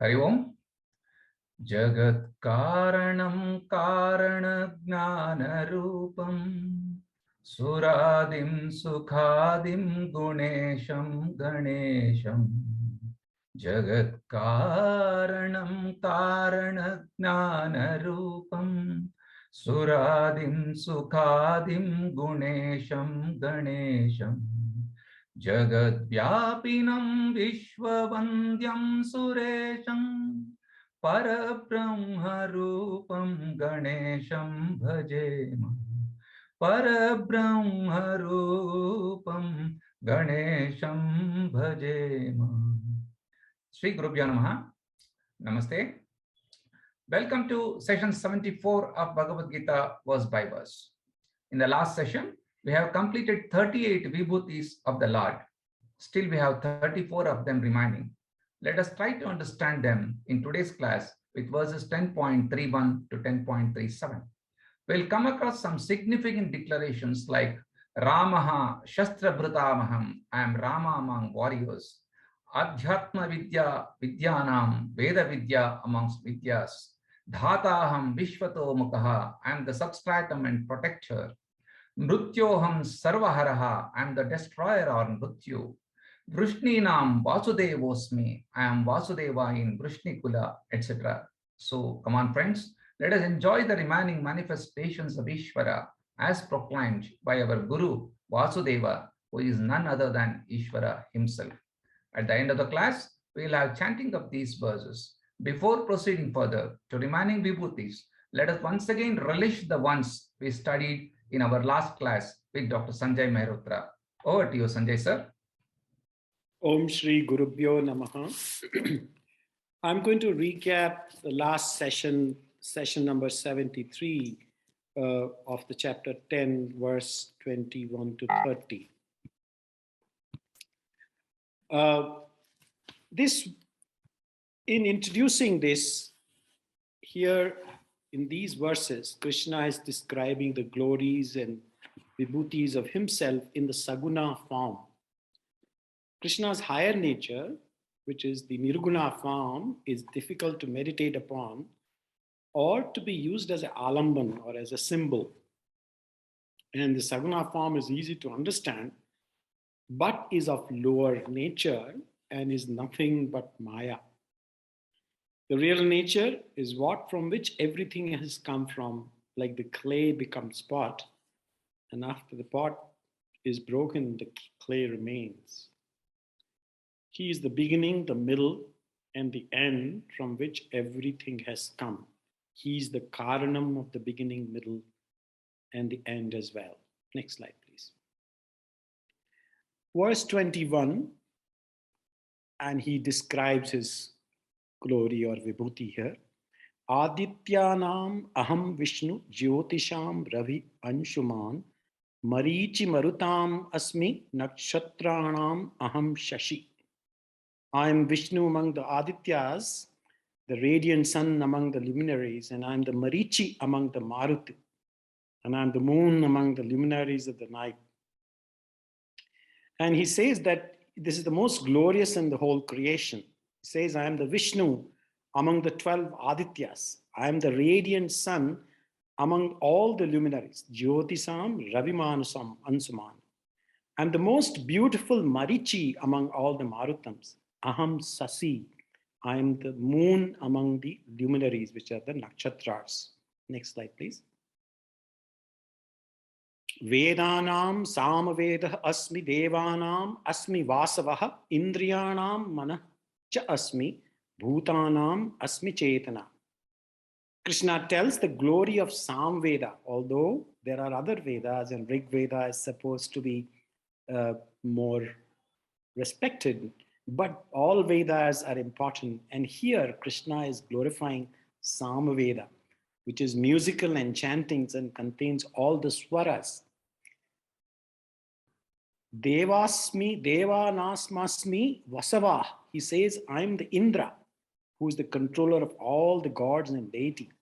Hari Om. Jagat Karanam Karana Jnana Rupam Suradim Sukhadim Gunesham Ganesham Jagat Karanam Karana Jnana Rupam Suradim Sukhadim Gunesham Ganesham Jagat Vyapinam Vishwavandyam Suresham Parabrahma Rupam Ganesham Bhajema Parabrahma Rupam Ganesham Bhajema. Shri Gurubhyo Namaha. Namaste. Welcome to session 74 of Bhagavad Gita verse by verse. In the last session, we have completed 38 vibhutis of the Lord. Still, we have 34 of them remaining. Let us try to understand them in today's class with verses 10.31 to 10.37. We'll come across some significant declarations like Ramaha Shastra Bhrutamaham, I am Rama among warriors. Adhyatma Vidya Vidyanam, Veda Vidya amongst Vidyas. Dhataham Vishwato Mukha, I am the substratum and protector. Mrutyoham Sarvaharaha, I am the destroyer or Mrutyu. Vrishninam Vasudevosmi, I am Vasudeva in Vrishnikula, etc. So, come on friends, let us enjoy the remaining manifestations of Ishvara as proclaimed by our Guru Vasudeva, who is none other than Ishvara himself. At the end of the class, we will have chanting of these verses. Before proceeding further to remaining vibhutis, let us once again relish the ones we studied in our last class with Dr. Sanjay Mehrotra. Over to you, Sanjay sir. Om Shri Gurubhyo Namaha. I'm going to recap the last session, session number 73 of the chapter 10, verse 21 to 30. In introducing this, here in these verses, Krishna is describing the glories and vibhutis of himself in the saguna form. Krishna's higher nature, which is the nirguna form, is difficult to meditate upon or to be used as an alamban or as a symbol. And the saguna form is easy to understand, but is of lower nature and is nothing but Maya. The real nature is what from which everything has come from, like the clay becomes pot, and after the pot is broken, the clay remains. He is the beginning, the middle, and the end from which everything has come. He is the karanam of the beginning, middle, and the end as well. Next slide, please. Verse 21, and he describes his glory or vibhuti here. Adityanam aham Vishnu jyotisham ravi anshuman marichi marutam asmi nakshatranam aham shashi. I am Vishnu among the Adityas, the radiant sun among the luminaries, and I am the Marichi among the Maruti, and I am the moon among the luminaries of the night. And he says that this is the most glorious in the whole creation. He says, I am the Vishnu among the 12 Adityas. I am the radiant sun among all the luminaries. Jyotisam Ravimanusam Ansuman. I am the most beautiful Marichi among all the Marutams. Aham Sasi. I am the moon among the luminaries, which are the nakshatras. Next slide, please. Vedanam Samaveda Asmi Devanam Asmi Vyāsaḥ Indriyanam Manah Cha Asmi Bhutanam Asmi Chetana. Krishna tells the glory of Samveda, although there are other Vedas and Rig Veda is supposed to be more respected. But all Vedas are important. And here Krishna is glorifying Samaveda, which is musical and chantings and contains all the swaras. Devasmi, Devanasmasmi, Vasavah. He says, I'm the Indra, who is the controller of all the gods and deities.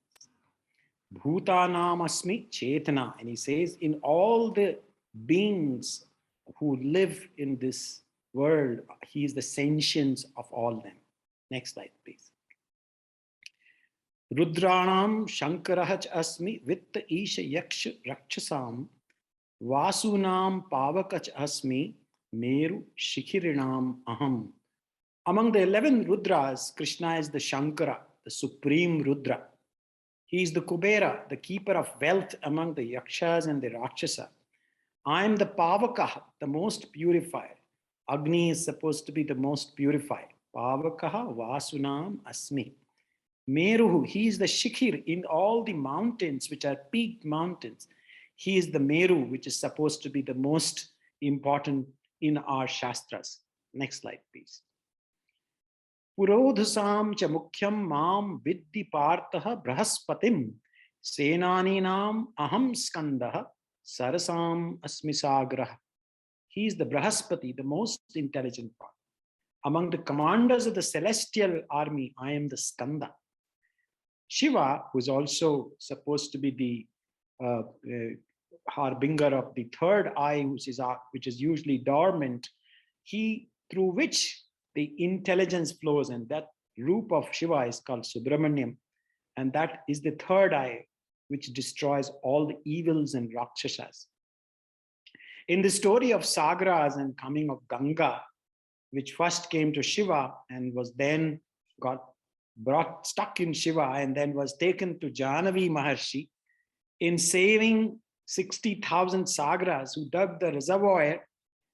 Bhutanam Asmi Chetana. And he says, in all the beings who live in this world, he is the sentience of all them. Next slide, please. Rudranam Shankarah asmi Vitta Isha Yaksha Rakshasam Vasunam Pavakach asmi Meru Shikhirinam Aham. Among the 11 Rudras, Krishna is the Shankara, the supreme Rudra. He is the Kubera, the keeper of wealth among the Yakshas and the Rakshasa. I am the Pavakaha, the most purified. Agni is supposed to be the most purified. Pavakaha Vasunam Asmi. Meruhu, he is the Shikhir in all the mountains, which are peaked mountains. He is the Meru, which is supposed to be the most important in our Shastras. Next slide, please. Purodhusam cha mukhyam mam viddi partah brahaspatim senaninam aham skandah sarasam asmi sagrah. He is the Brahaspati, the most intelligent part. Among the commanders of the celestial army, I am the Skanda. Shiva, who is also supposed to be the harbinger of the third eye, which is usually dormant, through which the intelligence flows, and that roop of Shiva is called Subramanyam, and that is the third eye, which destroys all the evils and Rakshasas. In the story of Sagras and coming of Ganga, which first came to Shiva and was then stuck in Shiva and then was taken to Jahnavi Maharshi, in saving 60,000 Sagras who dug the reservoir,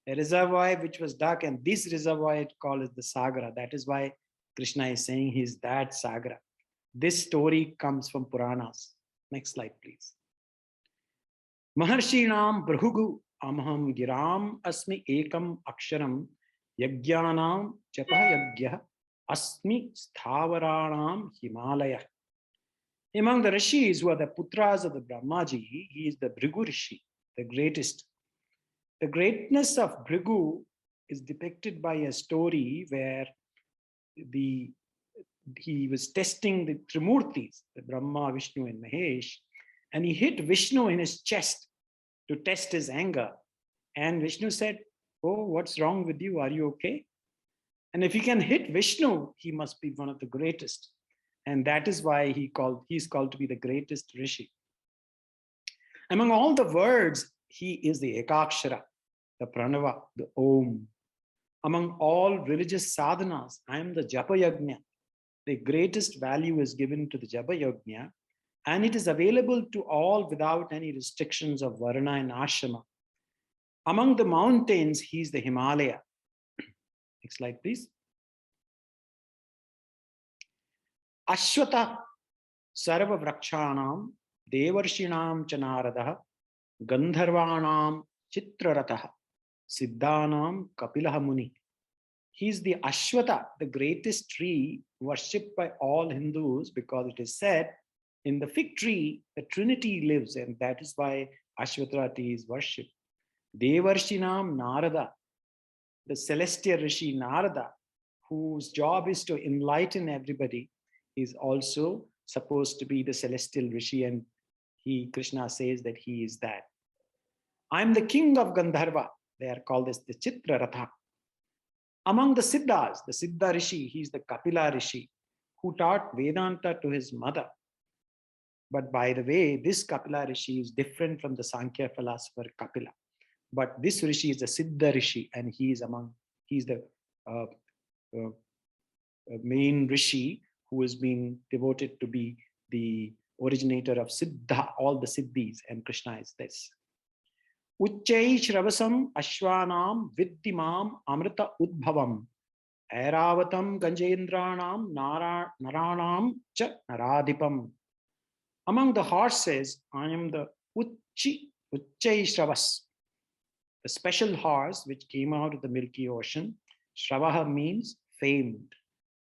a reservoir which was dug, and this reservoir called as the Sagra. That is why Krishna is saying he's that Sagra. This story comes from Puranas. Next slide, please. Maharshinam Brahugu Amham Giram Asmi Ekam Aksharam Yajnanam Japa Yajya Asmi Stavaranam Himalaya. Among the rishis who are the putras of the Brahmaji, he is the Bhrigu Rishi, the greatest. The greatness of Bhrigu is depicted by a story where he was testing the Trimurtis, the Brahma, Vishnu, and Mahesh, and he hit Vishnu in his chest to test his anger. And Vishnu said, "Oh, what's wrong with you? Are you okay?" And if he can hit Vishnu, he must be one of the greatest. And that is why he's called to be the greatest Rishi. Among all the words, he is the Ekakshara, the Pranava, the Om. Among all religious sadhanas, I am the Japa Yajna. The greatest value is given to the Japa Yajna, and it is available to all without any restrictions of Varna and Ashrama. Among the mountains, he is the Himalaya. Next slide, please. Ashwata Sarva Vrakshanam Devarshinam Chanaradaha Gandharvanam Chitrarataha Siddhanam Kapilaha Muni. He is the Ashwata, the greatest tree worshipped by all Hindus, because it is said in the fig tree the Trinity lives, and that is why Ashwata tree is worshipped. Devarshinam Narada, the celestial Rishi Narada, whose job is to enlighten everybody, is also supposed to be the celestial Rishi, and Krishna says that he is that. I am the king of Gandharva. They are called as the Chitraratha. Among the Siddhas, the Siddha Rishi, he is the Kapila Rishi, who taught Vedanta to his mother. But by the way, this Kapila Rishi is different from the Sankhya philosopher Kapila. But this Rishi is a Siddha Rishi, and he's the main Rishi who has been devoted to be the originator of Siddha, all the Siddhis, and Krishna is this. Uchchai Shravasam Ashwanam Viddimam Amrita Udbhavam Airavatam Ganjendranam Naranam Cha Naradipam. Among the horses, I am the Uchchai Shravas, the special horse which came out of the Milky Ocean. Shravaha means famed.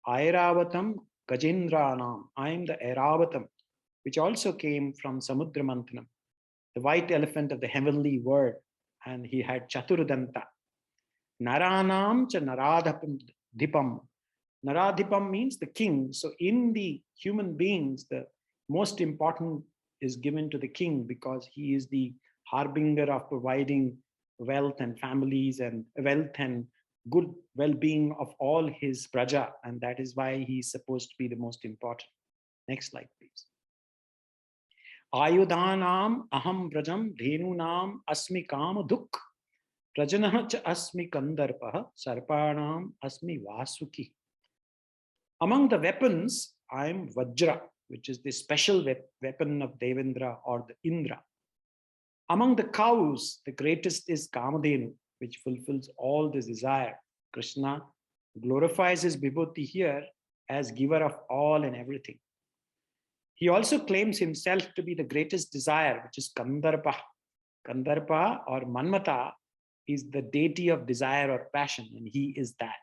Airavatam Gajendranam, I am the Airavatam, which also came from Samudra Manthanam, the white elephant of the heavenly word, and he had Chaturudanta. Naranam cha Naradipam. Naradipam means the king. So in the human beings, the most important is given to the king, because he is the harbinger of providing wealth and families and wealth and good well-being of all his praja, and that is why he is supposed to be the most important. Next slide, please. Ayudhanam aham brajam dhenunam asmi kama duk prajanah cha asmi kandarpah sarpanam asmi vasuki. Among the weapons, I am Vajra, which is the special weapon of Devendra or the Indra. Among the cows, the greatest is Kamadhenu, which fulfills all the desire. Krishna glorifies his vibhuti here as giver of all and everything. He also claims himself to be the greatest desire, which is Kandarpa. Kandarpa or Manmata is the deity of desire or passion, and he is that.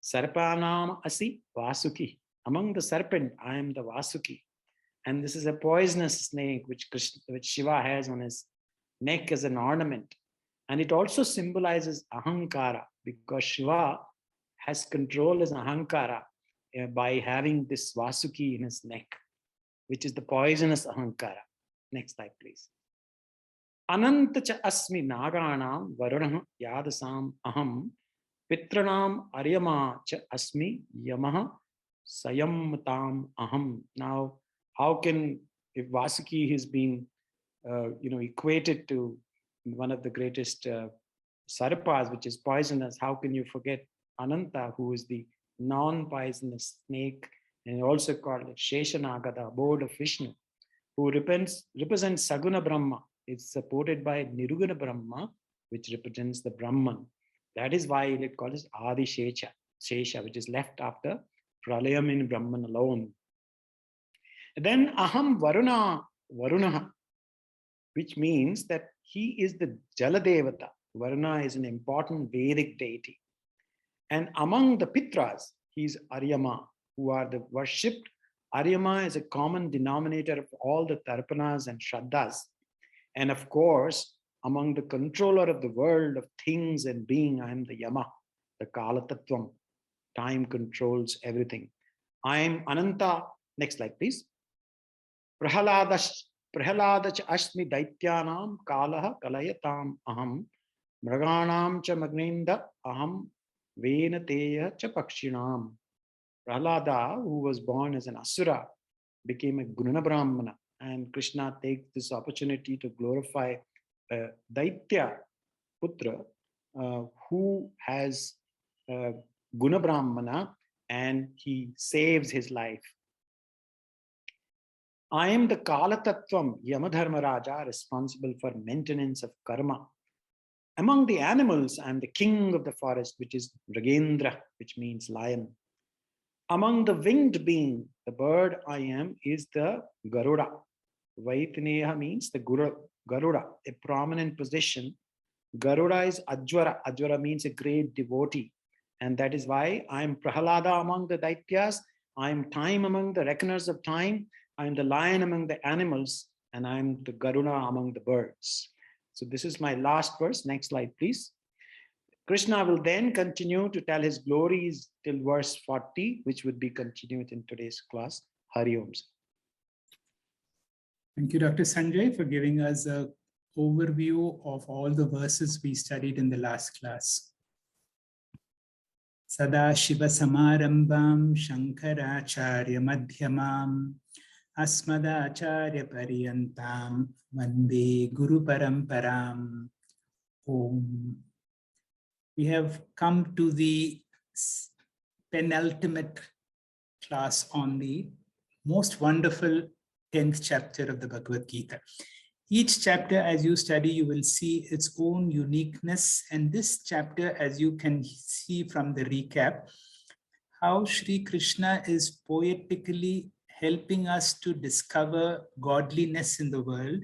Sarpanam asi Vasuki. Among the serpent, I am the Vasuki. And this is a poisonous snake which Shiva has on his neck as an ornament. And it also symbolizes Ahankara, because Shiva has control as Ahankara by having this Vasuki in his neck, which is the poisonous Ahankara. Next slide, please. Ananta cha asmi naganam varunah yadasam aham pitranam aryama cha asmi yamaha sayamtam aham. Now, how can, if Vasuki has been equated to one of the greatest sarpas, which is poisonous, how can you forget Ananta, who is the non-poisonous snake, and also called Sheshanaka, the abode of Vishnu, who represents Saguna Brahma. It's supported by Niruguna Brahma, which represents the Brahman. That is why it calls Adi Shesha, which is left after Pralayam in Brahman alone. Then Aham Varunaha, which means that he is the Jaladevata. Varuna is an important Vedic deity. And among the Pitras, he is Aryama, who are the worshipped. Aryama is a common denominator of all the Tarpanas and Shraddhas. And of course, among the controller of the world of things and being, I am the Yama, the Kala Tattvam. Time controls everything. I am Ananta. Next slide, please. Prahaladacha ashmi daityanam kalaha kalayatam aham mraganam cha magnenda aham venateya cha pakshinam. Prahalada, who was born as an Asura, became a Guna Brahmana, and Krishna takes this opportunity to glorify Daitya Putra, who has Guna Brahmana, and he saves his life. I am the Kala Tattvam, Yamadharma Raja, responsible for maintenance of karma. Among the animals, I am the king of the forest, which is Mrigendra, which means lion. Among the winged being, the bird I am is the Garuda. Vaitneha means the Garuda, a prominent position. Garuda is Ajvara. Ajvara means a great devotee. And that is why I am Prahalada among the Daityas. I am time among the reckoners of time. I am the lion among the animals. And I am the Garuda among the birds. So this is my last verse. Next slide, please. Krishna will then continue to tell his glories till verse 40, which would be continued in today's class. Hari Om. Thank you, Dr. Sanjay, for giving us an overview of all the verses we studied in the last class. Sada Shiva Samarambam Shankaracharya Madhyamam Asmadacharya Pariyantam Vande Guru Paramparam. Om. We have come to the penultimate class on the most wonderful 10th chapter of the Bhagavad Gita. Each chapter, as you study, you will see its own uniqueness. And this chapter, as you can see from the recap, how Shri Krishna is poetically helping us to discover godliness in the world,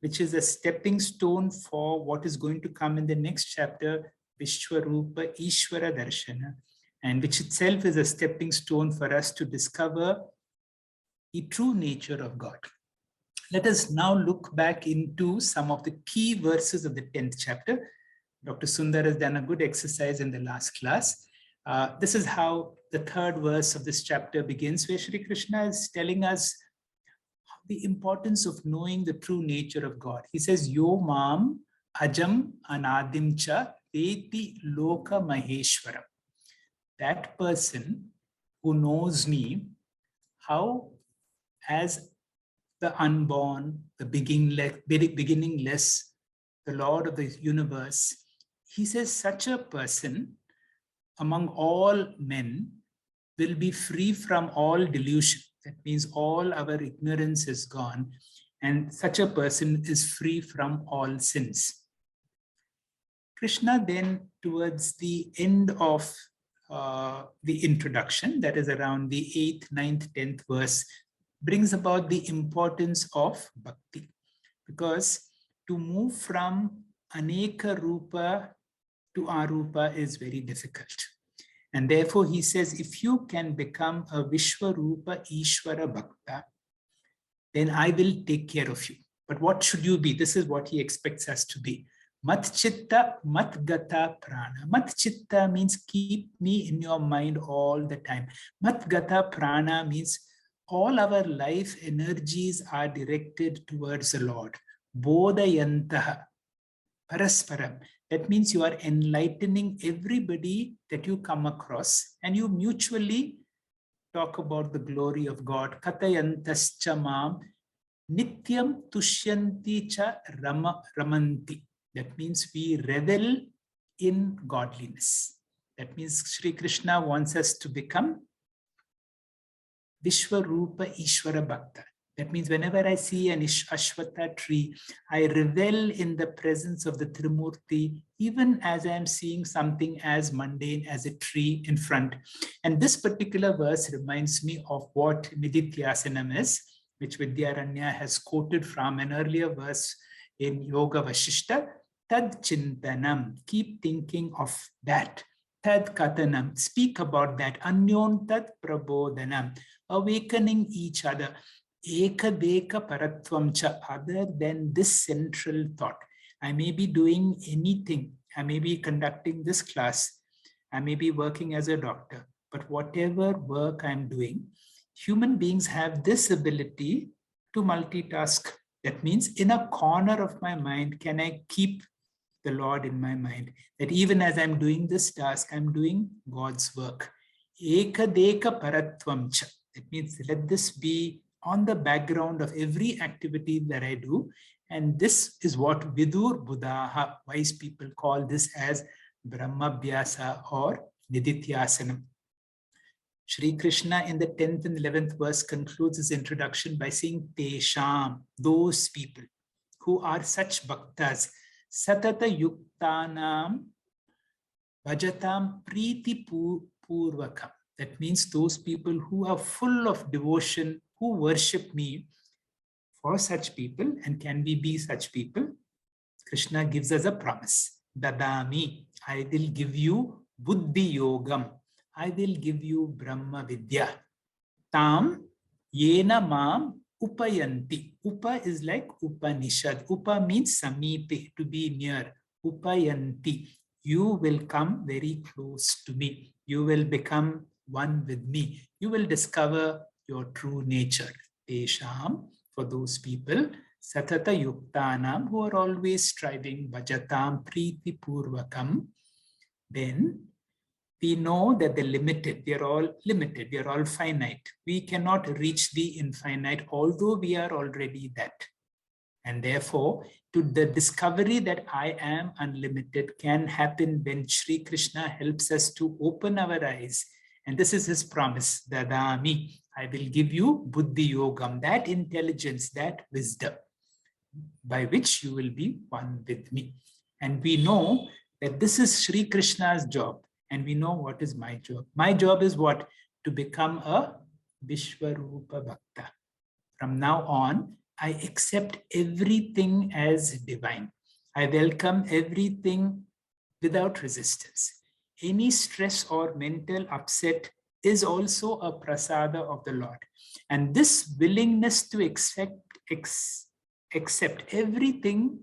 which is a stepping stone for what is going to come in the next chapter, Vishwarupa Ishvara Darshana, and which itself is a stepping stone for us to discover the true nature of God. Let us now look back into some of the key verses of the 10th chapter. Dr. Sundar has done a good exercise in the last class. This is how the third verse of this chapter begins, where Shri Krishna is telling us the importance of knowing the true nature of God. He says, Yo mam ajam anadim cha veti loka maheshwaram. That person who knows me, how as the unborn, the beginningless, the Lord of the universe. He says such a person among all men will be free from all delusion. That means all our ignorance is gone, and such a person is free from all sins. Krishna then, towards the end of the introduction, that is around the 8th, 9th, 10th verse, brings about the importance of bhakti. Because to move from aneka rupa to arupa is very difficult. And therefore he says, if you can become a Vishwarupa Ishvara Bhakta, then I will take care of you. But what should you be? This is what he expects us to be. Mat chitta, mat gata prana. Mat chitta means keep me in your mind all the time. Mat gata prana means all our life energies are directed towards the Lord. Bodhayantaha, parasparam. That means you are enlightening everybody that you come across, and you mutually talk about the glory of God. Katayantascha mam nityam tushyanti cha ramanti. That means we revel in godliness. That means Shri Krishna wants us to become Vishwarupa Ishvara Bhakta. That means whenever I see an Ashwatha tree, I revel in the presence of the Trimurti, even as I am seeing something as mundane as a tree in front. And this particular verse reminds me of what Nididhyasanam is, which Vidyaranya has quoted from an earlier verse in Yoga Vasishta. Tad chintanam, keep thinking of that. Tad katanam, speak about that. Anyon tad prabodhanam, awakening each other. Ekadeka paratvam cha, other than this central thought. I may be doing anything. I may be conducting this class. I may be working as a doctor. But whatever work I'm doing, human beings have this ability to multitask. That means in a corner of my mind, can I keep the Lord in my mind? That even as I'm doing this task, I'm doing God's work. Ekadeka paratvam cha. That means let this be on the background of every activity that I do. And this is what Vidur Buddhaha, wise people, call this as Brahma Vyāsaḥ or Nididhyasanam. Shri Krishna in the 10th and 11th verse concludes his introduction by saying, Tesham, those people who are such bhaktas, Satata Yuktanam Bhajatam Priti Purvakam. That means those people who are full of devotion, who worship me. For such people, and can we be such people? Krishna gives us a promise. Dadami, I will give you Buddhi Yogam. I will give you Brahma Vidya. Tam Yena Mam Upayanti. Upa is like Upanishad. Upa means Samipe, to be near. Upayanti. You will come very close to me. You will become one with me. You will discover your true nature. Tesham, for those people, Satata Yuktanam, who are always striving, Bhajatam Priti Purvakam. Then we know that they're limited. We are all limited. We are all finite. We cannot reach the infinite, although we are already that. And therefore, to the discovery that I am unlimited can happen when Shri Krishna helps us to open our eyes. And this is his promise, Dadami, I will give you Buddhi Yogam, that intelligence, that wisdom, by which you will be one with me. And we know that this is Shri Krishna's job. And we know what is my job. My job is what? To become a Vishwarupa Bhakta. From now on, I accept everything as divine. I welcome everything without resistance. Any stress or mental upset is also a prasada of the Lord. And this willingness to accept everything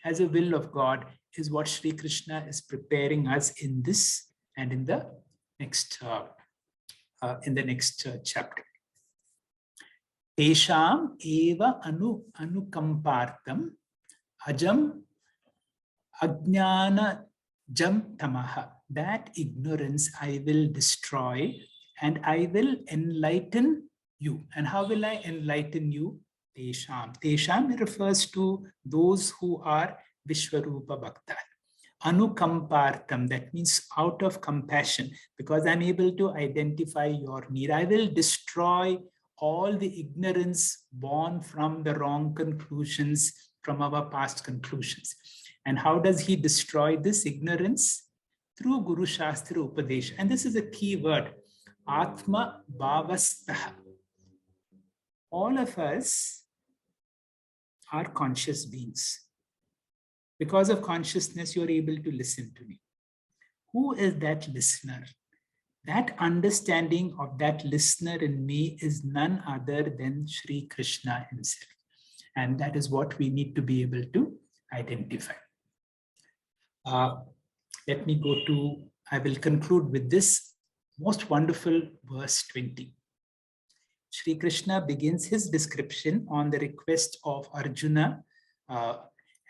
as a will of God is what Shri Krishna is preparing us in this and in the next chapter. Tesham eva anukampartam ajam ajnana jam tamaha. That ignorance I will destroy and I will enlighten you. And how will I enlighten you? Tesham. Tesham refers to those who are Vishwarupa Bhakta. Anukampartam, that means out of compassion, because I'm able to identify your need. I will destroy all the ignorance born from the wrong conclusions, from our past conclusions. And how does he destroy this ignorance? Through Guru Shastra Upadesh. And this is a key word, Atma Bhavastaha. All of us are conscious beings. Because of consciousness, you're able to listen to me. Who is that listener? That understanding of that listener in me is none other than Shri Krishna himself. And that is what we need to be able to identify. Let me go to, I will conclude with this most wonderful verse 20. Shri Krishna begins his description on the request of Arjuna.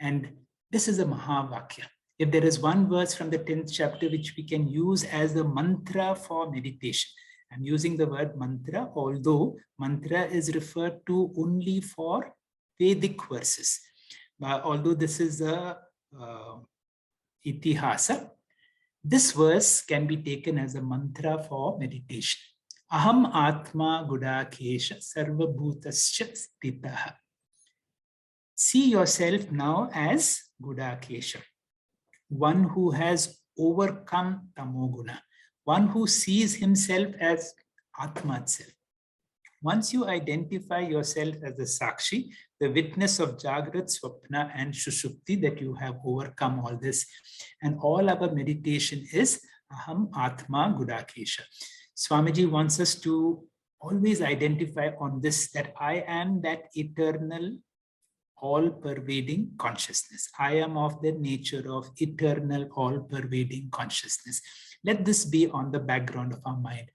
And this is a Mahavakya. If there is one verse from the 10th chapter which we can use as a mantra for meditation, I'm using the word mantra, although mantra is referred to only for Vedic verses. Although this is a itihasa, this verse can be taken as a mantra for meditation. Aham Atma Gudakesha Sarva Bhutasya Stitaha. See yourself now as Gudakesha, one who has overcome Tamoguna, one who sees himself as Atma itself. Once you identify yourself as the Sakshi, the witness of Jagrat, Swapna and Shushupti, that you have overcome all this. And all our meditation is Aham Atma Gudakesha. Swamiji wants us to always identify on this, that I am that eternal, all-pervading consciousness. I am of the nature of eternal, all-pervading consciousness. Let this be on the background of our mind.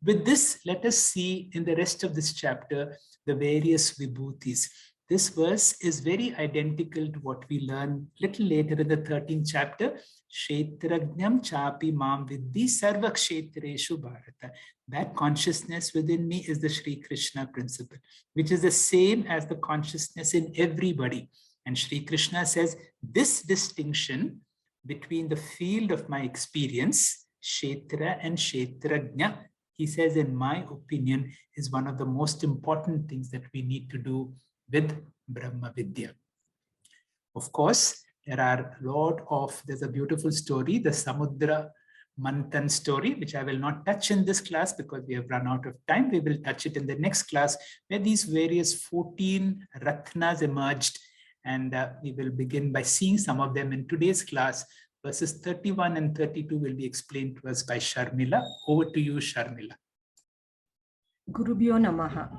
With this, let us see in the rest of this chapter the various vibhutis. This verse is very identical to what we learn little later in the 13th chapter. Kshetrajnam chapi mam viddhi sarva kshetreshu bharata. That consciousness within me is the Shri Krishna principle, which is the same as the consciousness in everybody. And Shri Krishna says this distinction between the field of my experience, Kshetra and Kshetrajna, he says, in my opinion, is one of the most important things that we need to do with Brahma Vidya. Of course, there are a lot of, there's a beautiful story, the Samudra Manthan story, which I will not touch in this class because we have run out of time. We will touch it in the next class, where these various 14 Ratnas emerged. And we will begin by seeing some of them in today's class. Verses 31 and 32 will be explained to us by Sharmila. Over to you, Sharmila. Gurubhyo Namaha.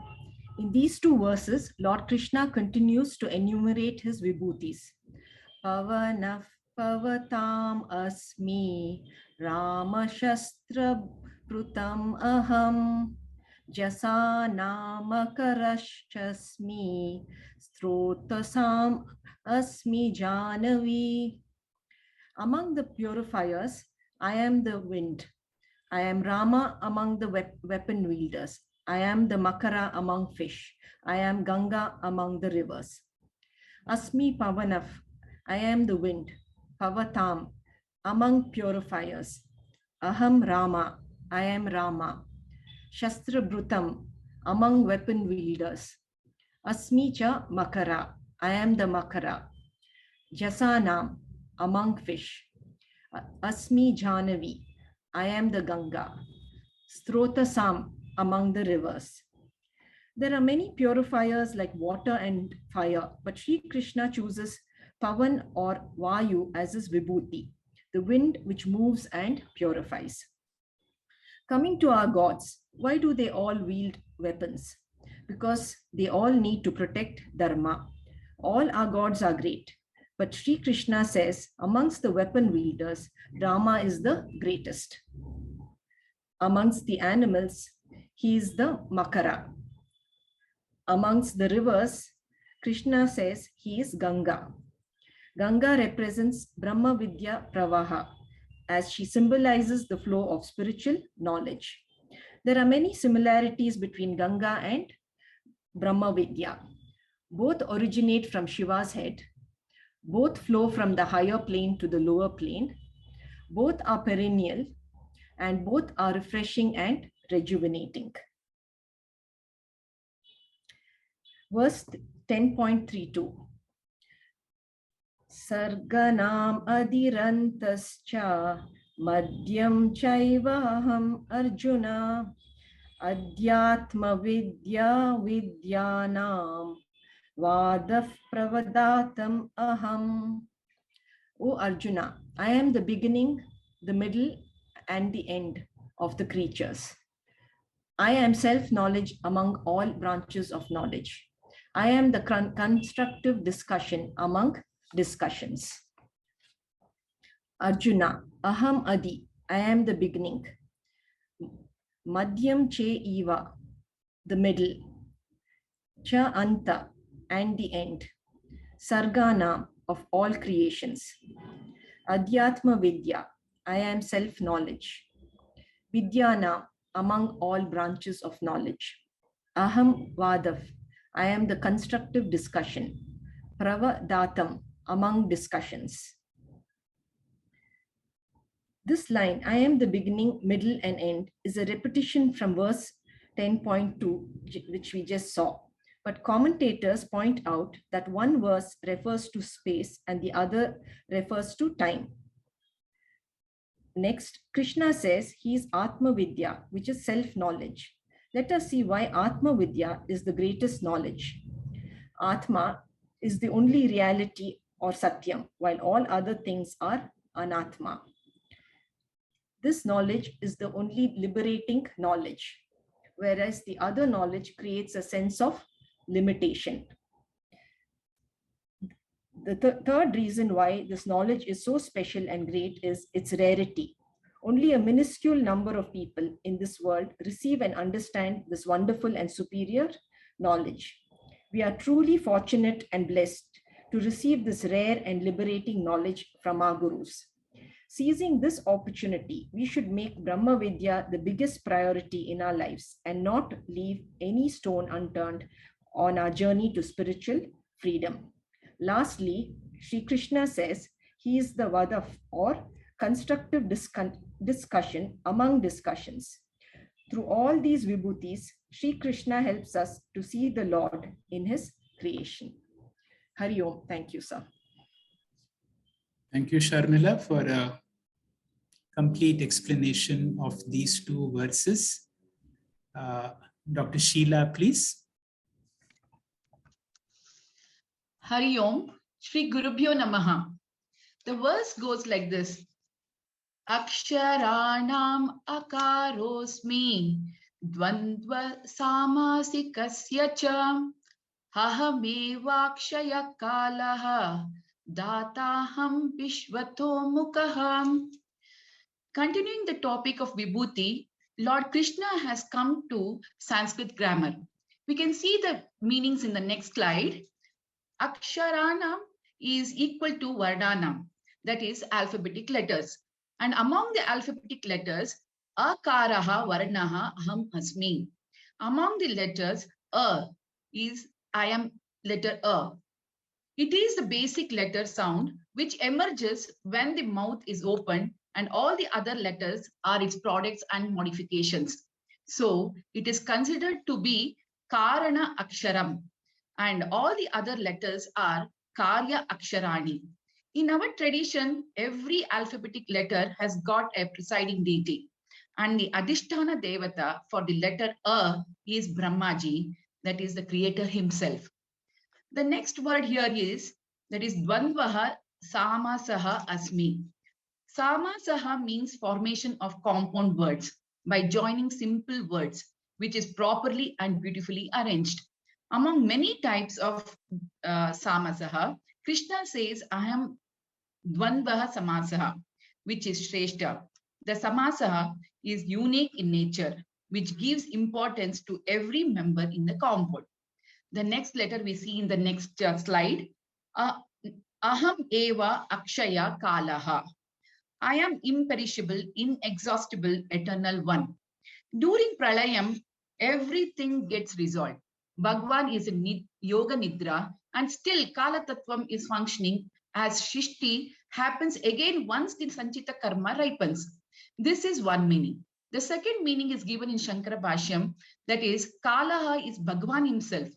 In these two verses, Lord Krishna continues to enumerate his vibhutis. Pavanaf pavatam asmi Rama Shastra Prutam aham Jasa Namakarashchasmi Strotasam asmi Janavi. Among the purifiers, I am the wind. I am Rama among the weapon wielders. I am the Makara among fish. I am Ganga among the rivers. Asmi Pavanaf, I am the wind. Pavatam, among purifiers. Aham Rama, I am Rama. Shastra Brutam, among weapon wielders. Asmi Cha Makara, I am the Makara. Jasanam, among fish. Asmi Janavi, I am the Ganga. Strotasam, among the rivers. There are many purifiers like water and fire, but Shri Krishna chooses Pavan or Vayu as his vibhuti, the wind which moves and purifies. Coming to our gods, why do they all wield weapons? Because they all need to protect Dharma. All our gods are great, but Shri Krishna says amongst the weapon wielders, Rama is the greatest. Amongst the animals, he is the Makara. Amongst the rivers, Krishna says he is Ganga. Ganga represents Brahma Vidya Pravaha, as she symbolizes the flow of spiritual knowledge. There are many similarities between Ganga and Brahma Vidya. Both originate from Shiva's head. Both flow from the higher plane to the lower plane. Both are perennial and both are refreshing and rejuvenating. Verse 10.32. Sarganam adirantascha madhyam chaivaham Arjuna adhyatma vidya vidyanam vadaf pravadatam aham. O Arjuna, I am the beginning, the middle, and the end of the creatures. I am self-knowledge among all branches of knowledge. I am the constructive discussion among discussions. Arjuna, aham adi, I am the beginning. Madhyam che eva, the middle. Cha anta, and the end. Sargana, of all creations. Adhyatma vidya, I am self-knowledge. Vidyana, among all branches of knowledge. Aham vadav, I am the constructive discussion. Pravadatam, among discussions. This line, I am the beginning, middle, and end, is a repetition from verse 10.2, which we just saw. But commentators point out that one verse refers to space and the other refers to time. Next, Krishna says he is Atma Vidya, which is self-knowledge. Let us see why Atma Vidya is the greatest knowledge. Atma is the only reality or Satyam, while all other things are Anatma. This knowledge is the only liberating knowledge, whereas the other knowledge creates a sense of limitation. The third reason why this knowledge is so special and great is its rarity. Only a minuscule number of people in this world receive and understand this wonderful and superior knowledge. We are truly fortunate and blessed to receive this rare and liberating knowledge from our gurus. Seizing this opportunity, we should make Brahma Vidya the biggest priority in our lives and not leave any stone unturned on our journey to spiritual freedom. Lastly, Shri Krishna says he is the Vadaf, or constructive discussion among discussions. Through all these vibhutis, Shri Krishna helps us to see the Lord in his creation. Hari Om. Thank you, sir. Thank you, Sharmila, for a complete explanation of these two verses. Dr. Sheila, please. Hari Om, Shri Gurubhyo Namaha. The verse goes like this. Aksharanam akarosmi dvandva samasikasya cha hahamevakshaya kalaha dataham vishvato mukaham. Continuing the topic of Vibhuti, Lord Krishna has come to Sanskrit grammar. We can see the meanings in the next slide. Aksharanam is equal to Varnanam, that is alphabetic letters. And among the alphabetic letters, Akaraha Varnaha Aham Asmi. Among the letters, A is I am letter A. It is the basic letter sound which emerges when the mouth is open, and all the other letters are its products and modifications. So it is considered to be Karana Aksharam, and all the other letters are Karya Aksharani. In our tradition, every alphabetic letter has got a presiding deity, and the Adhisthana Devata for the letter A is Brahmaji, that is the creator himself. The next word here is, that is Dvandvaha Samasaha Asmi. Samasaha means formation of compound words by joining simple words, which is properly and beautifully arranged. Among many types of Samasaha, Krishna says, I am Dvandvaha Samasaha, which is Shrestha. The Samasaha is unique in nature, which gives importance to every member in the compound. The next letter we see in the next slide, Aham Eva Akshaya Kalaha. I am imperishable, inexhaustible, eternal one. During Pralayam, everything gets resolved. Bhagwan is in Yoga Nidra, and still Kala Tattvam is functioning as Shishti happens again once the Sanchita Karma ripens. This is one meaning. The second meaning is given in Shankara Bhashyam, that is, Kalaha is Bhagwan himself.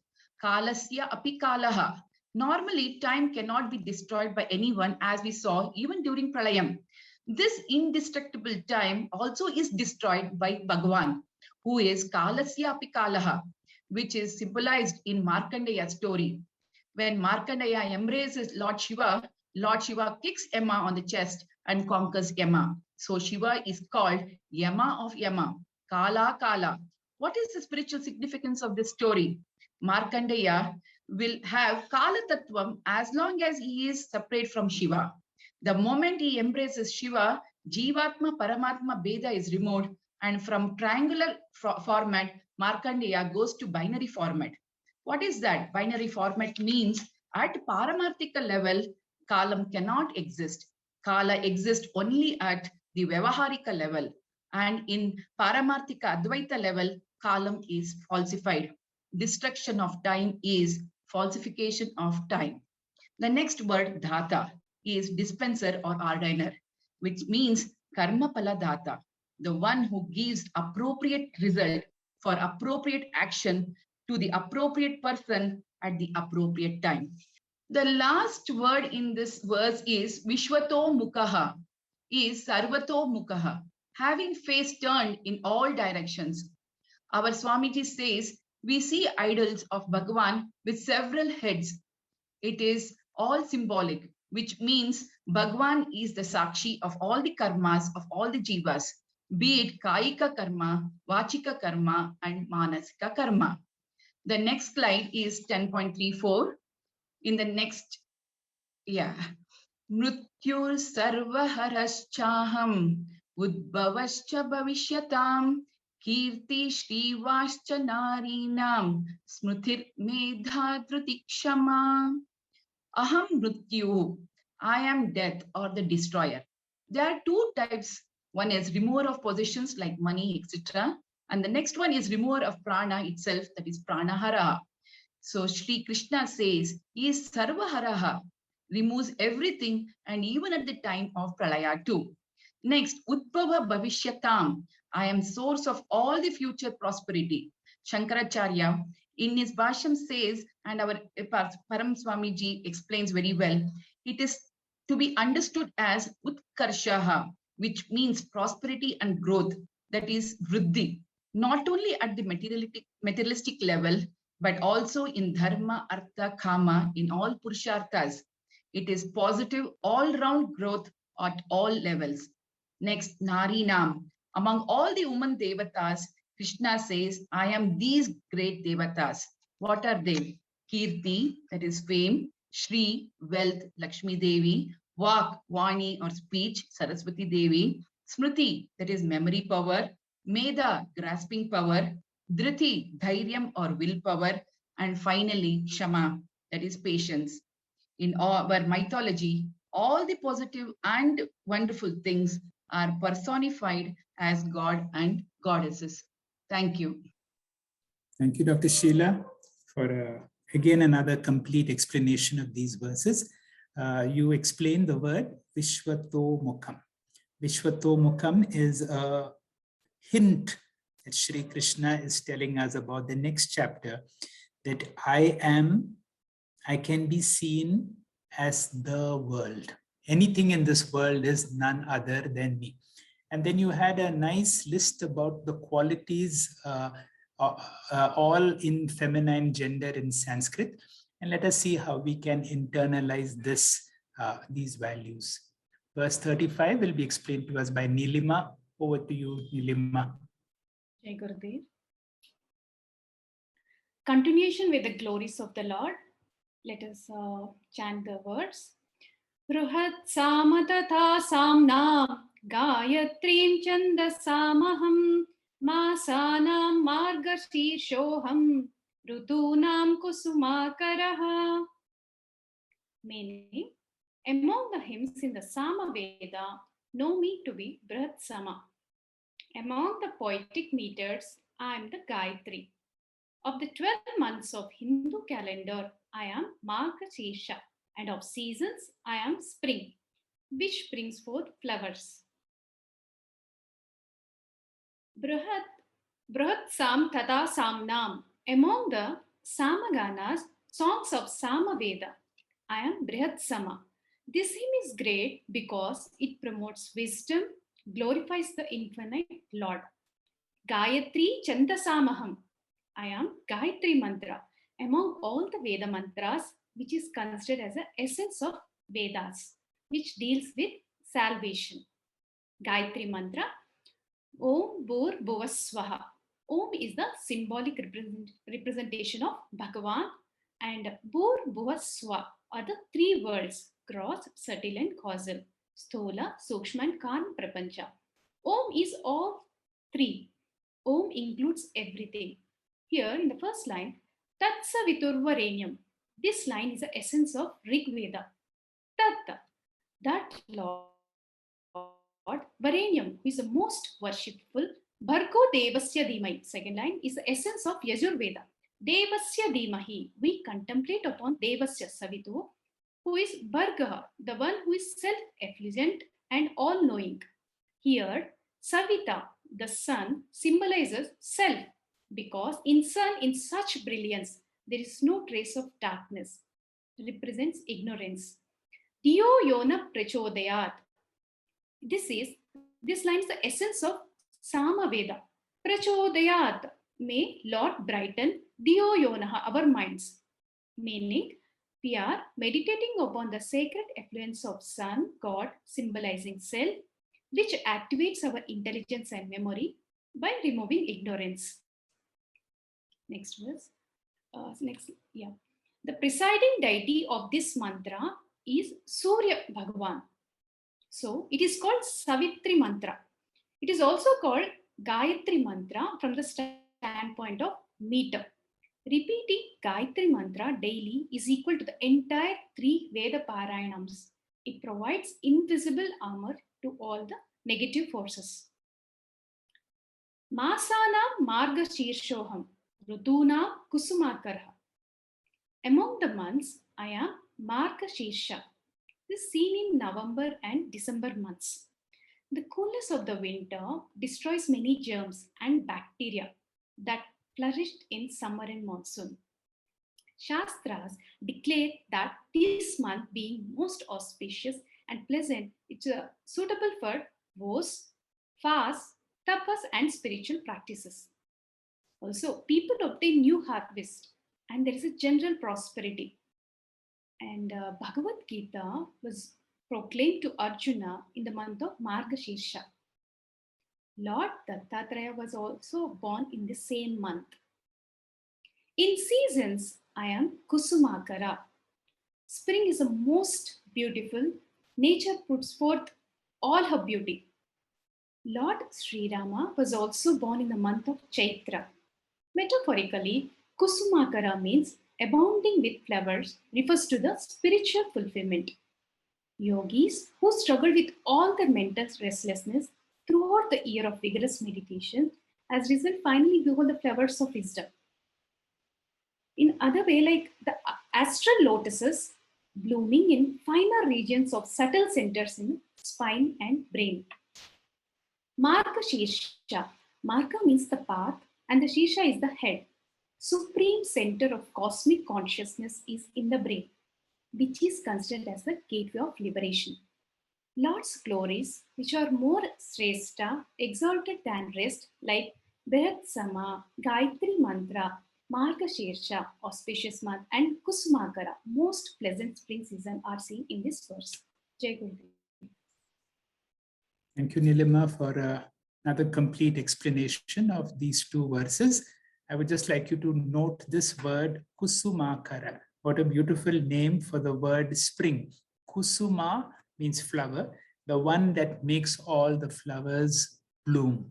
Kalasya api Kalaha. Normally, time cannot be destroyed by anyone, as we saw even during Pralayam. This indestructible time also is destroyed by Bhagwan, who is Kalasya api Kalaha, which is symbolized in Markandeya's story. When Markandeya embraces Lord Shiva kicks Yama on the chest and conquers Yama. So Shiva is called Yama of Yama, Kala Kala. What is the spiritual significance of this story? Markandeya will have Kala Tattvam as long as he is separate from Shiva. The moment he embraces Shiva, Jivatma Paramatma Beda is removed, and from triangular format, Markandeya goes to binary format. What is that? Binary format means at Paramarthika level, Kalam cannot exist. Kala exists only at the Vyavaharika level. And in Paramarthika Advaita level, Kalam is falsified. Destruction of time is falsification of time. The next word, Dhata, is dispenser or ordainer, which means Karma Pala Dhata, the one who gives appropriate result for appropriate action to the appropriate person at the appropriate time. The last word in this verse is Vishwato Mukhaha, is Sarvato Mukhaha, having face turned in all directions. Our Swamiji says, we see idols of Bhagavan with several heads. It is all symbolic, which means Bhagavan is the Sakshi of all the karmas of all the jivas, be it Kayika Karma, Vachika Karma, and Manasika Karma. The next slide is 10.34. In the next, Mrityur sarvaharaschaham udbhavascha bhavishyatam kirti shrivascha narinam smrutir medha dhrutikshama. Aham mrityu, I am death or the destroyer. There are two types. One is remover of possessions like money, etc. And the next one is remover of prana itself, that is pranahara. So Shri Krishna says, he is sarvaharaha, removes everything, and even at the time of pralaya too. Next, udbhava bhavishyatam, I am source of all the future prosperity. Shankaracharya in his Bhashyam says, and our Param Swamiji explains very well, it is to be understood as utkarshaha, which means prosperity and growth, that is vriddhi, not only at the materialistic level, but also in dharma, artha, kama, in all purusharthas. It is positive all-round growth at all levels. Next, Narinam. Among all the woman devatas, Krishna says, I am these great devatas. What are they? Kirti, that is fame. Shri, wealth, Lakshmi Devi. Vak, Vani or speech, Saraswati Devi. Smriti, that is memory power. Medha, grasping power. Dhriti, dhairyam or willpower. And finally, Shama, that is patience. In our mythology, all the positive and wonderful things are personified as God and goddesses. Thank you. Thank you, Dr. Sheila, for again another complete explanation of these verses. You explained the word Vishwato Mukham. Vishwato Mukham is a hint that Shri Krishna is telling us about the next chapter, that I can be seen as the world. Anything in this world is none other than me. And then you had a nice list about the qualities, all in feminine gender in Sanskrit. And let us see how we can internalize these values. Verse 35 will be explained to us by Nilima. Over to you, Nilima. Jai Gurudev. Continuation with the glories of the Lord. Let us chant the words. Bruhat samatata samna Gāyatrīṃ chandasamaham Māsānām Margasīrshoham Rutūnām Kusumakaraha. Meaning, among the hymns in the Sama Veda, know me to be Brihat Sama. Among the poetic meters, I am the Gāyatrī. Of the 12 months of Hindu calendar, I am Margasira, and of seasons, I am spring, which brings forth flowers. Brahat Sam Tata Samnam. Among the Samaganas, songs of Samaveda, I am Brihat Sama. This hymn is great because it promotes wisdom, glorifies the infinite Lord. Gāyatrī Chandasamaham. I am Gāyatrī mantra. Among all the Veda mantras, which is considered as the essence of Vedas, which deals with salvation. Gāyatrī mantra. Om Bhur Bhuvasvaha. Om is the symbolic representation of Bhagavan, and Bhur Bhuvasva are the three worlds: gross, subtle and causal, Sthola, Sukshma and Karma Prapancha. Om is all three. Om includes everything. Here in the first line, Tatsaviturvarenyam. This line is the essence of Rig Veda. Tat, that Lord, Varenyam, who is the most worshipful. Bhargo Devasya Dhimai. Second line is the essence of Yajurveda. Devasya Dhimahi. We contemplate upon Devasya Savitu, who is Bhargaha, the one who is self-effulgent and all-knowing. Here, Savita, the sun, symbolizes self, because in sun, in such brilliance, there is no trace of darkness. It represents ignorance. Diyo Yona Prachodayat. This line is the essence of Samaveda. Prachodayat. May Lord brighten Diyo Yonaha, our minds. Meaning, we are meditating upon the sacred effluence of sun, God, symbolizing self, which activates our intelligence and memory by removing ignorance. Next verse. The presiding deity of this mantra is Surya Bhagavan. So it is called Savitri mantra. It is also called Gāyatrī mantra from the standpoint of meter. Repeating Gāyatrī mantra daily is equal to the entire 3 Veda Parayanams. It provides invisible armor to all the negative forces. Masana Margasīrshoham, Rutuna Kusumakarha. Among the months, I am Margasīrsha. This is seen in November and December months. The coolness of the winter destroys many germs and bacteria that flourished in summer and monsoon. Shastras declare that this month, being most auspicious and pleasant, it's suitable for vows, fasts, tapas, and spiritual practices. Also, people obtain new harvest and there is a general prosperity. And Bhagavad Gita was proclaimed to Arjuna in the month of Margasira. Lord Dattatreya was also born in the same month. In seasons, I am Kusumakara. Spring is the most beautiful. Nature puts forth all her beauty. Lord Sri Rama was also born in the month of Chaitra. Metaphorically, Kusumakara means abounding with flowers, refers to the spiritual fulfillment. Yogis who struggle with all their mental restlessness throughout the year of vigorous meditation, as a result, finally behold the flowers of wisdom. In other way, like the astral lotuses blooming in finer regions of subtle centers in spine and brain. Marga Shirsha. Marga means the path and the Shirsha is the head. Supreme center of cosmic consciousness is in the brain, which is considered as the gateway of liberation. Lord's glories, which are more Shrestha, exalted than rest, like Brihat Sama, Gāyatrī mantra, Margasīrsha, auspicious month, and Kusumakara, most pleasant spring season, are seen in this verse. Jai Gurudev. Thank you, Nilima, for another complete explanation of these 2 verses. I would just like you to note this word, Kusumakara. What a beautiful name for the word spring. Kusuma means flower, the one that makes all the flowers bloom.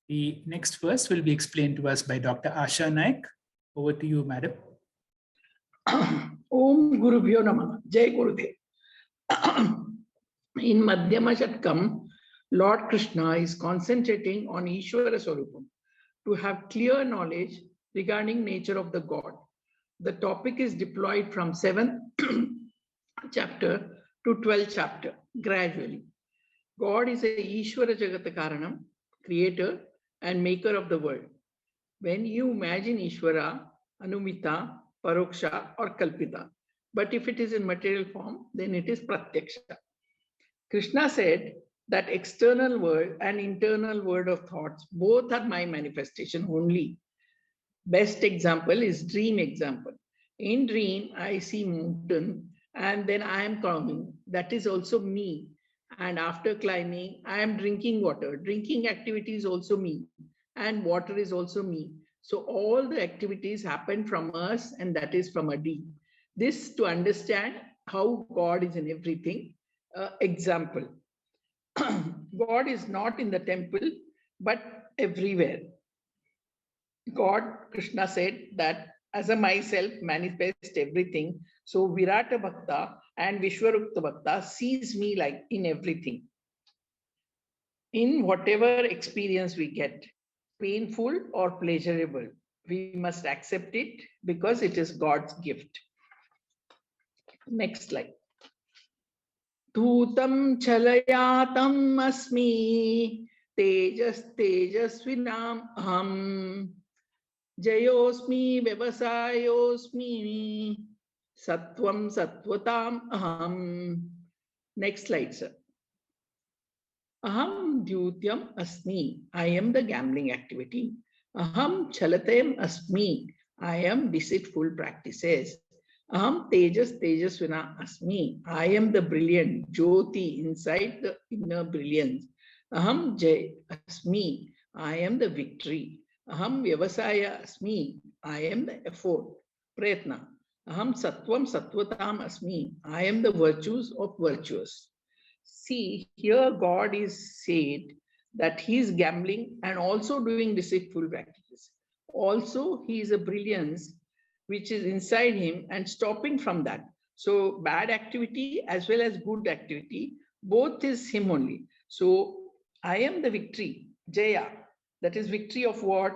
The next verse will be explained to us by Dr. Asha Naik. Over to you, madam. Om Gurubhyo Namah. Jai Gurudev. In Madhyama Shatkam, Lord Krishna is concentrating on Ishvara Swarupam to have clear knowledge regarding nature of the God. The topic is deployed from 7th chapter to 12th chapter gradually. God is a Ishvara Jagatakaranam, creator and maker of the world. When you imagine Ishvara, Anumita, Paroksha or Kalpita, but if it is in material form, then it is Pratyaksha. Krishna said that external world and internal world of thoughts, both are my manifestation only. Best example is dream example. In dream, I see mountain and then I am climbing. That is also me. And after climbing, I am drinking water. Drinking activity is also me. And water is also me. So all the activities happen from us, and that is from a D. This to understand how God is in everything. Example. God is not in the temple, but everywhere. God, Krishna said that as a myself manifest everything. So Virata Bhakta and Vishwarukta Bhakta sees me like in everything. In whatever experience we get, painful or pleasurable, we must accept it because it is God's gift. Next slide. Dhutam chalayatam asmi tejasvinam aham jayosmi vyavasayosmi sattvam sattvatam aham. Next slide, sir. Aham dhyutyam asmi. I am the gambling activity. Aham chalatem asmi. I am deceitful practices. Aham tejasvina asmi. I am the brilliant jyoti inside the inner brilliance. Aham jay asmi. I am the victory. Aham vyavasaya asmi. I am the effort, prayatna. Aham sattvam sattvatam asmi. I am the virtues of virtuous. See, here God is said that he is gambling and also doing deceitful practices. Also, he is a brilliance which is inside him and stopping from that. So bad activity as well as good activity, both is him only. So I am the victory, Jaya. That is victory of what?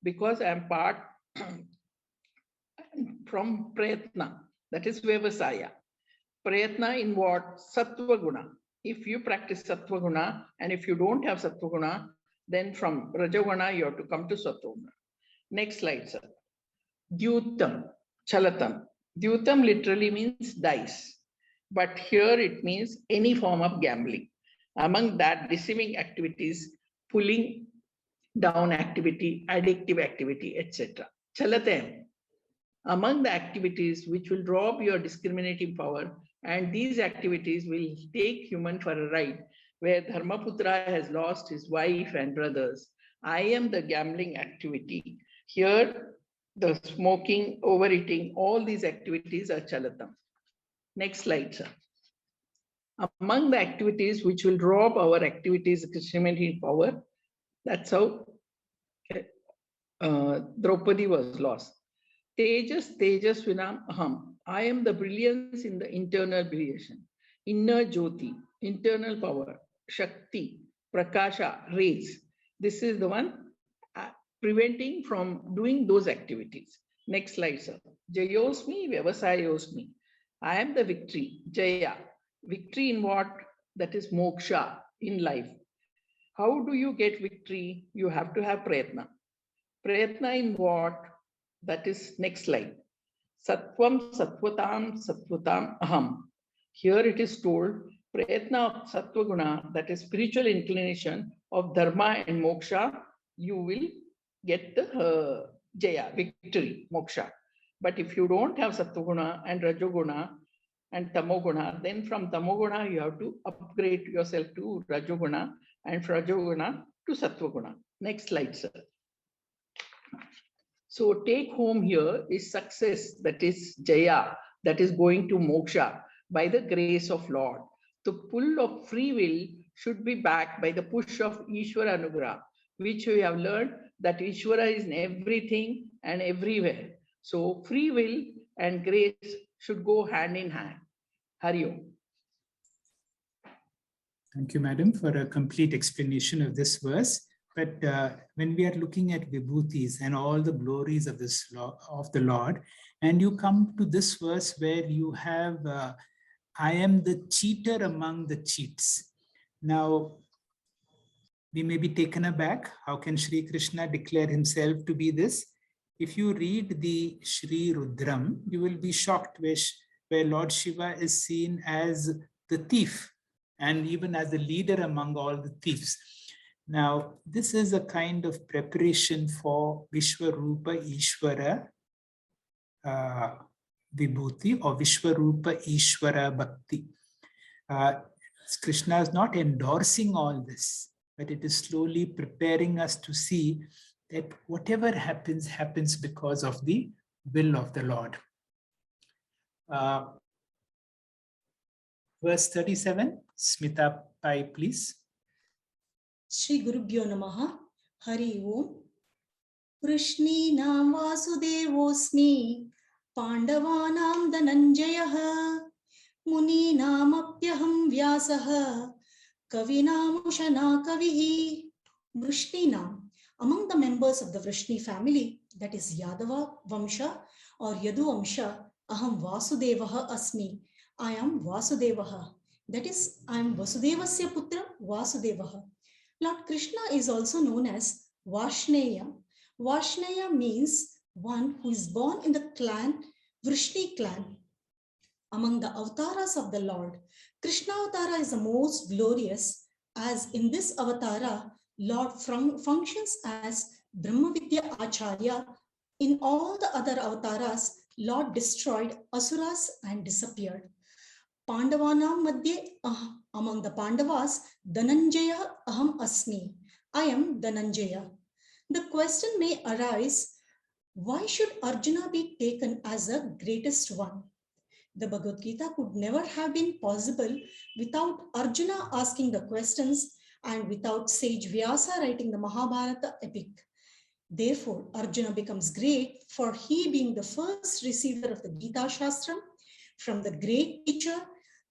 Because I am part from Prayatna. That is Vyavasaya. Prayatna in what? Sattva guna. If you practice Sattva guna and if you don't have Sattva guna, then from Rajaguna you have to come to Sattva guna. Next slide, sir. Dhyutam, chalatam. Dhyutam literally means dice, but here it means any form of gambling. Among that, deceiving activities, pulling down activity, addictive activity, etc. Chalatam. Among the activities which will rob your discriminating power, and these activities will take human for a ride, where Dharmaputra has lost his wife and brothers. I am the gambling activity. Here, the smoking, overeating, all these activities are chalatam. Next slide, sir. Among the activities which will rob our activities discriminating power, that's how Draupadi was lost. Tejasvinam aham. I am the brilliance in the internal brilliation. Inner jyoti, internal power. Shakti, prakasha, rays. This is the one preventing from doing those activities. Next slide, sir. Jayosmi, vyavasayosmi. I am the victory. Jaya. Victory in what? That is moksha in life. How do you get victory? You have to have prayatna. Prayatna in what? That is next slide. Sattvam sattvatam aham. Here it is told, prayatna of sattva guna, that is spiritual inclination of dharma and moksha, you will get the jaya, victory, moksha. But if you don't have sattva guna and rajoguna and tamoguna, then from tamoguna you have to upgrade yourself to rajoguna and from rajoguna to sattva guna. Next slide, sir. So take home here is success, that is Jaya, that is going to moksha by the grace of Lord. The pull of free will should be backed by the push of Ishvara Anugraha, which we have learned that Ishvara is in everything and everywhere. So free will and grace should go hand in hand. Hari Om. Thank you, madam, for a complete explanation of this verse. But when we are looking at vibhutis and all the glories of of the Lord, and you come to this verse where you have, I am the cheater among the cheats. Now, we may be taken aback. How can Shri Krishna declare himself to be this? If you read the Shri Rudram, you will be shocked where Lord Shiva is seen as the thief and even as the leader among all the thieves. Now, this is a kind of preparation for Vishwarupa Ishvara Vibhuti or Vishwarupa Ishvara Bhakti. Krishna is not endorsing all this, but it is slowly preparing us to see that whatever happens, happens because of the will of the Lord. Verse 37, Smita Pai, please. Shri Gurubhyo Namaha, Hari Om. Krishnīnām Vāsudevosmi, Pandavānām Dhananjayah, Munīnāmapyaham Vyāsaḥ, Kavinām Ushana Kavihi. Vrishninām, among the members of the Vrishni family, that is Yadava Vamsha or Yadu Vamsha, Aham Vasudevah Asmi. I am Vasudevah. That is, I am Vasudevasya Putra Vasudevah. Lord Krishna is also known as Vashneya. Vashneya means one who is born in the clan, Vrishni clan. Among the avatars of the Lord, Krishna avatara is the most glorious, as in this avatara, Lord functions as Brahma Vidya Acharya. In all the other avatars, Lord destroyed asuras and disappeared. Pandavanam Madhye, among the Pandavas, Dhananjaya Aham Asmi. I am Dhananjaya. The question may arise, why should Arjuna be taken as the greatest one? The Bhagavad Gita could never have been possible without Arjuna asking the questions and without sage Vyāsaḥ writing the Mahabharata epic. Therefore, Arjuna becomes great for he being the first receiver of the Gita Shastra from the great teacher,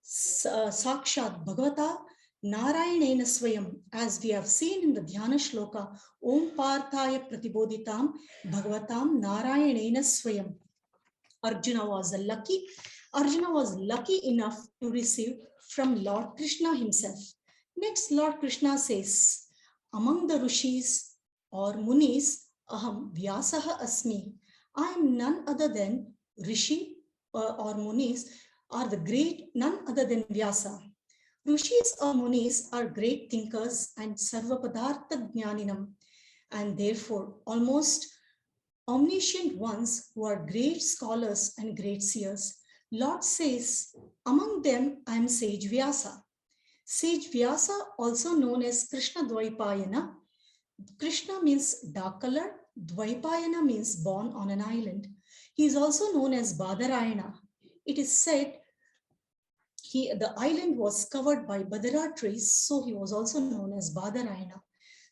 Sakshat Bhagavata, Narayanena Swayam, as we have seen in the Dhyana Shloka, Om Parthaya Pratibodhitam Bhagavatam Narayanena Swayam. Arjuna was lucky enough to receive from Lord Krishna himself. Next, Lord Krishna says, among the rishis or munis, Aham Vyāsaḥ Asmi. I am none other than rishi or munis are the great, none other than Vyāsaḥ. Rishis or munis are great thinkers and sarvapadartha jnaninam, and therefore almost omniscient ones who are great scholars and great seers. Lord says, among them I am sage Vyāsaḥ. Sage Vyāsaḥ, also known as Krishna Dvaipayana. Krishna means dark color, Dvaipayana means born on an island. He is also known as Badarayana. It is said the island was covered by Badara trees, so he was also known as Badarayana.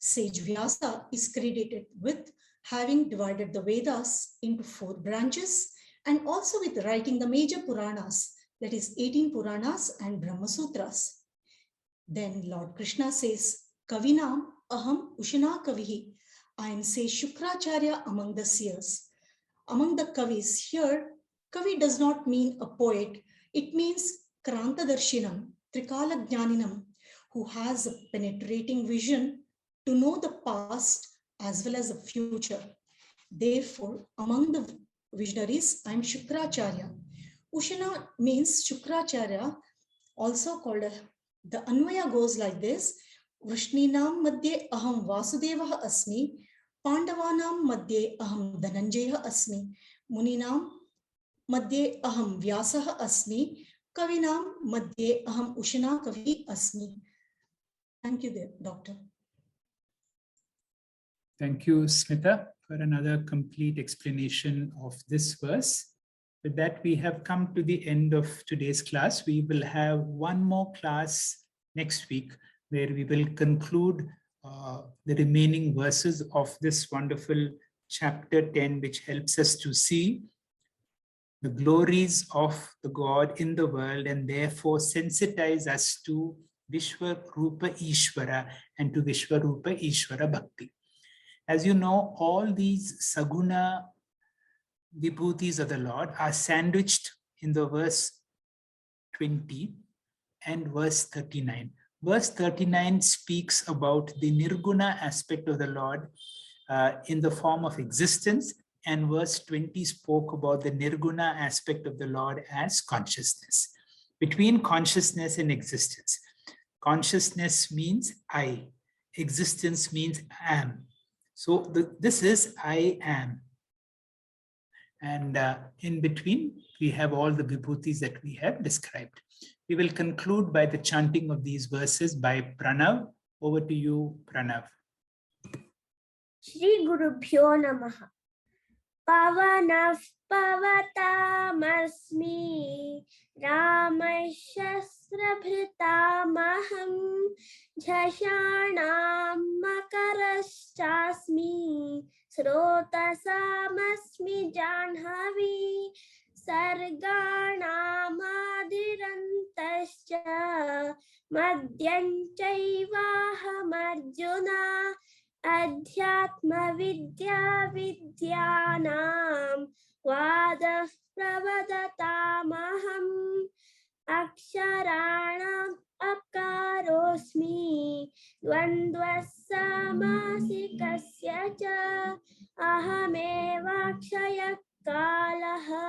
Sage Vyāsaḥ is credited with having divided the Vedas into 4 branches and also with writing the major Puranas, that is 18 Puranas and Brahma Sutras. Then Lord Krishna says, Kavinam Aham Ushana Kavihi. I am sage Shukracharya among the seers. Among the Kavis here, Kavi does not mean a poet. It means Krantadarshinam, Trikala Jnaninam, who has a penetrating vision to know the past as well as the future. Therefore, among the visionaries, I am Shukracharya. Ushana means Shukracharya, also called the Anvaya goes like this. Vrishninam Madhye Aham Vasudevah Asmi, Pandavanam Madhye Aham Dhananjaya Asmi, Muninam Madhye Aham Vyāsaḥ Asmi, Kavinam Madhye Aham Ushana Kavi Asmi. Thank you, Doctor. Thank you, Smita, for another complete explanation of this verse. With that, we have come to the end of today's class. We will have one more class next week where we will conclude the remaining verses of this wonderful chapter 10, which helps us to see the glories of the God in the world and therefore sensitize us to Vishwarupa Ishvara and to Vishwarupa Ishvara Bhakti. As you know, all these Saguna vibhutis of the Lord are sandwiched in the verse 20 and verse 39. Verse 39 speaks about the Nirguna aspect of the Lord in the form of existence, and verse 20 spoke about the Nirguna aspect of the Lord as consciousness. Between consciousness and existence, consciousness means I, existence means am. So this is I am. And in between, we have all the vibhutis that we have described. We will conclude by the chanting of these verses by Pranav. Over to you, Pranav. Shri Gurubhyo Namaha. Pavanav Pavatamasmi Ramashasrabhritamaham Jhashanam Makaraschasmi Srotasamasmi Janhavi Sarganamadirantascha Madhyanchaivaaham Arjuna Adhyatma Vidya Vidyanam Vadah Pravadatamaham Aksharanam Akarosmi Dvandvasamasika cha Ahamevakshaya Kalaha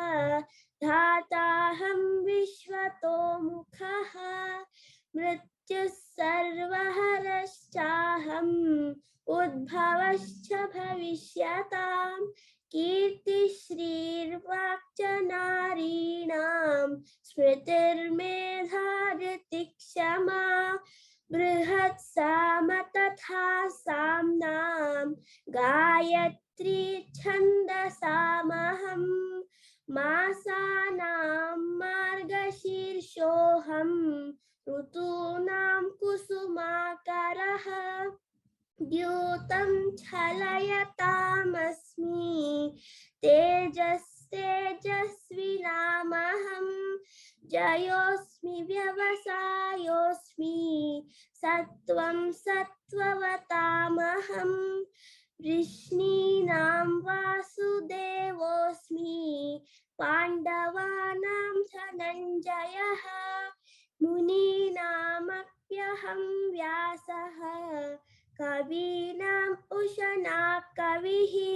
Dhataham Vishvato Mukhaha Mrityus Sarvaharaschaham Udbhavascha Bhavishyatam Kirti Shrirvakcha Narinam Smritir Medharitikshama Brihat Samatatha Samnam Gāyatrī Chandasamaham Masanam Margashirshoham Rutunam Kusumakaraha Dyutam Chalayatam-asmi Tejas-tejasvinamaham Jayosmi Vyavasayosmi Sattvam Sattvavatamaham Vrishninam Vasudevosmi Pandavanam Dhananjayaha Muninamapyaham Vyāsaḥ Kavinam Ushana Kavihi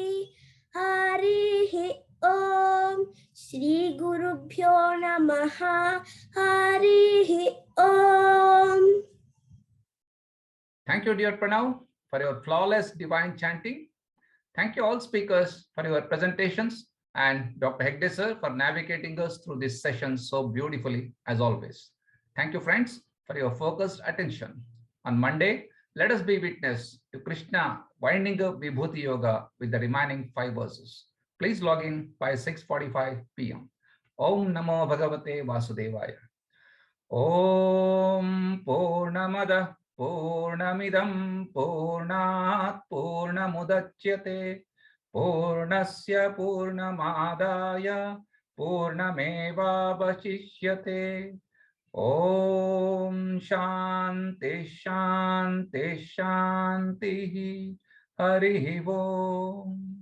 Harihi Om Shri Gurubhyo Namaha Harihi Om. Thank you, dear Pranav, for your flawless divine chanting. Thank you all speakers for your presentations, and Dr. Hegde sir for navigating us through this session so beautifully as always. Thank you friends for your focused attention. On Monday, let us be witness to Krishna winding up Vibhuti Yoga with the remaining 5 verses. Please log in by 6:45 p.m. Om Namo Bhagavate Vasudevaya. Om Purnamada Purnamidam Purnat Purnamudachyate Purnasya Purnamadaya Purnamevavashishyate. Om Shanti Shanti Shanti Harihi Om.